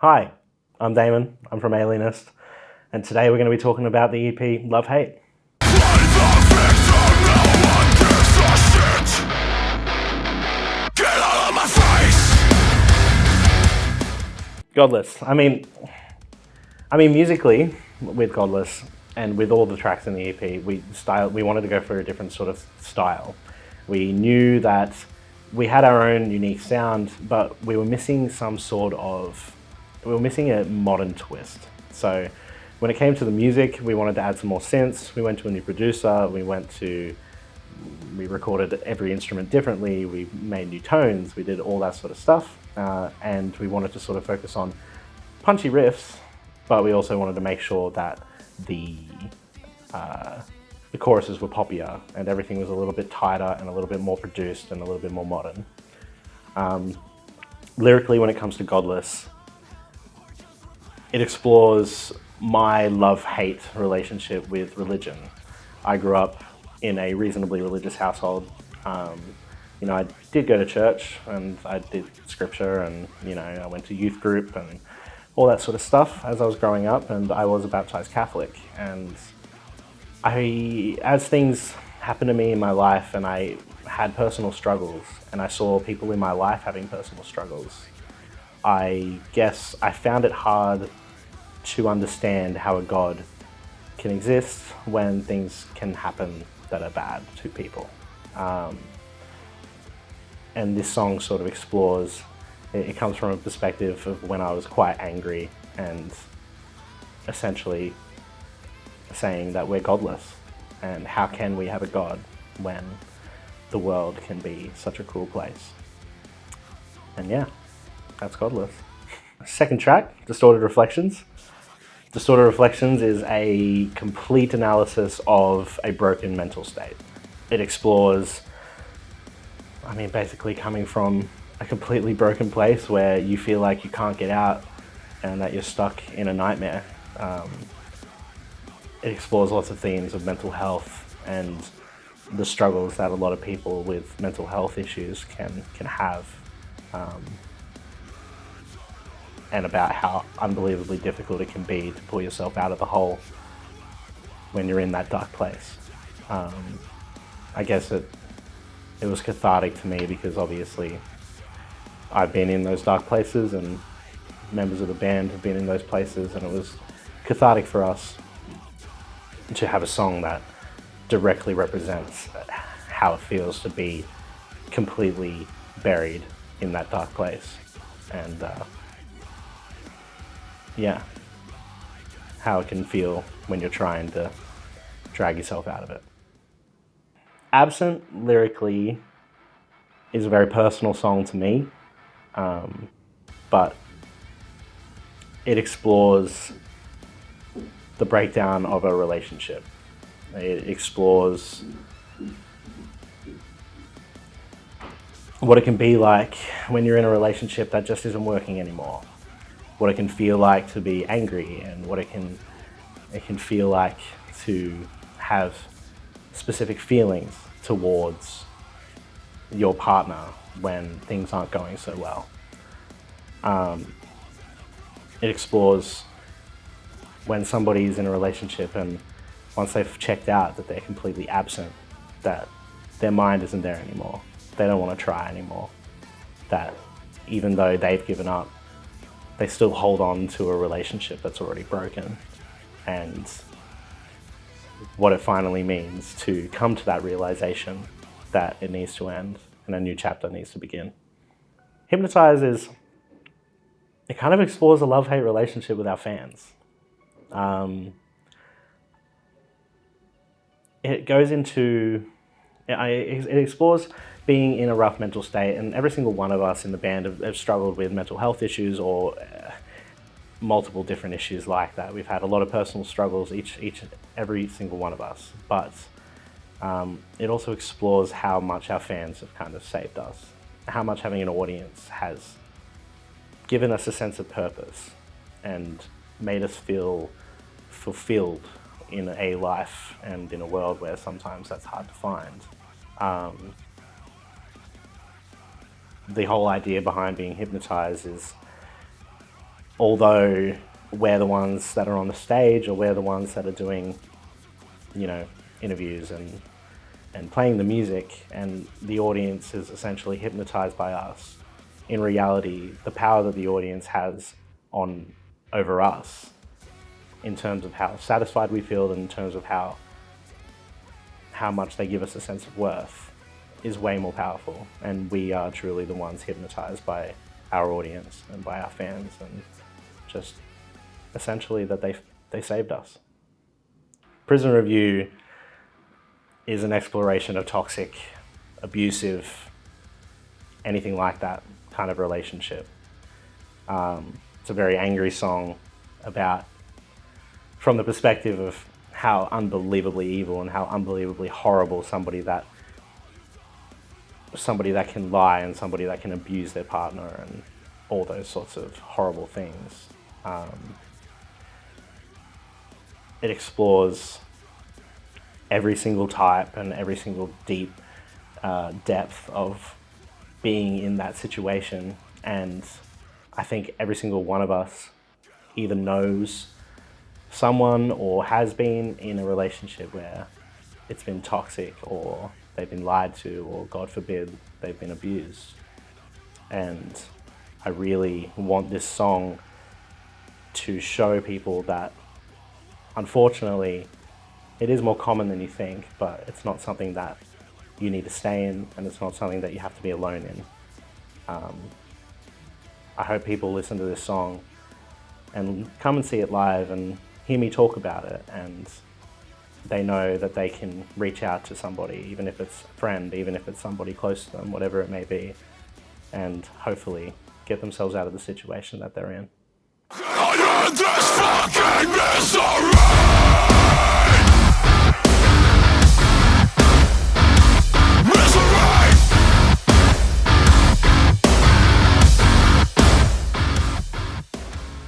Hi, I'm Damon, I'm from Alienist, and today we're going to be talking about the EP Love Hate. Godless. I mean musically, with Godless and with all the tracks in the EP, we wanted to go for a different sort of style. We knew that we had our own unique sound, but we were missing a modern twist. So when it came to the music, we wanted to add some more synths. We went to a new producer. We recorded every instrument differently. We made new tones. We did all that sort of stuff. And we wanted to sort of focus on punchy riffs, but we also wanted to make sure that the choruses were poppier and everything was a little bit tighter and a little bit more produced and a little bit more modern. Lyrically, when it comes to Godless, it explores my love-hate relationship with religion. I grew up in a reasonably religious household. I did go to church and I did scripture and, I went to youth group and all that sort of stuff as I was growing up, and I was a baptized Catholic. And as things happened to me in my life and I had personal struggles and I saw people in my life having personal struggles, I guess I found it hard to understand how a God can exist when things can happen that are bad to people. And this song sort of explores, it comes from a perspective of when I was quite angry and essentially saying that we're godless, and how can we have a God when the world can be such a cruel place. And yeah, that's Godless. Second track, Distorted Reflections. Distorted Reflections is a complete analysis of a broken mental state. It explores, basically coming from a completely broken place where you feel like you can't get out and that you're stuck in a nightmare. It explores lots of themes of mental health and the struggles that a lot of people with mental health issues can have. And about how unbelievably difficult it can be to pull yourself out of the hole when you're in that dark place. I guess it was cathartic to me because obviously I've been in those dark places and members of the band have been in those places, and it was cathartic for us to have a song that directly represents how it feels to be completely buried in that dark place. And how it can feel when you're trying to drag yourself out of it. Absent, lyrically, is a very personal song to me, but it explores the breakdown of a relationship. It explores what it can be like when you're in a relationship that just isn't working anymore. What it can feel like to be angry, and what it can feel like to have specific feelings towards your partner when things aren't going so well. It explores when somebody's in a relationship and once they've checked out that they're completely absent, that their mind isn't there anymore. They don't want to try anymore. That even though they've given up, they still hold on to a relationship that's already broken, and what it finally means to come to that realization that it needs to end and a new chapter needs to begin. Hypnotized it kind of explores a love-hate relationship with our fans. It goes into, it explores being in a rough mental state, and every single one of us in the band have struggled with mental health issues or multiple different issues like that. We've had a lot of personal struggles, every single one of us, but it also explores how much our fans have kind of saved us, how much having an audience has given us a sense of purpose and made us feel fulfilled in a life and in a world where sometimes that's hard to find. The whole idea behind being hypnotized is although we're the ones that are on the stage, or we're the ones that are doing, interviews and playing the music, and the audience is essentially hypnotized by us. In reality, the power that the audience has over us, in terms of how satisfied we feel, and in terms of how much they give us a sense of worth, is way more powerful. And we are truly the ones hypnotized by our audience and by our fans, and just essentially that they saved us. Prison Review is an exploration of toxic, abusive, anything like that kind of relationship. It's a very angry song from the perspective of how unbelievably evil and how unbelievably horrible somebody that can lie and somebody that can abuse their partner and all those sorts of horrible things. It explores every single type and every single deep depth of being in that situation. And I think every single one of us either knows someone or has been in a relationship where it's been toxic, or they've been lied to, or God forbid, they've been abused. And I really want this song to show people that, unfortunately, it is more common than you think, but it's not something that you need to stay in, and it's not something that you have to be alone in. I hope people listen to this song and come and see it live and hear me talk about it, and they know that they can reach out to somebody, even if it's a friend, even if it's somebody close to them, whatever it may be, and hopefully get themselves out of the situation that they're in.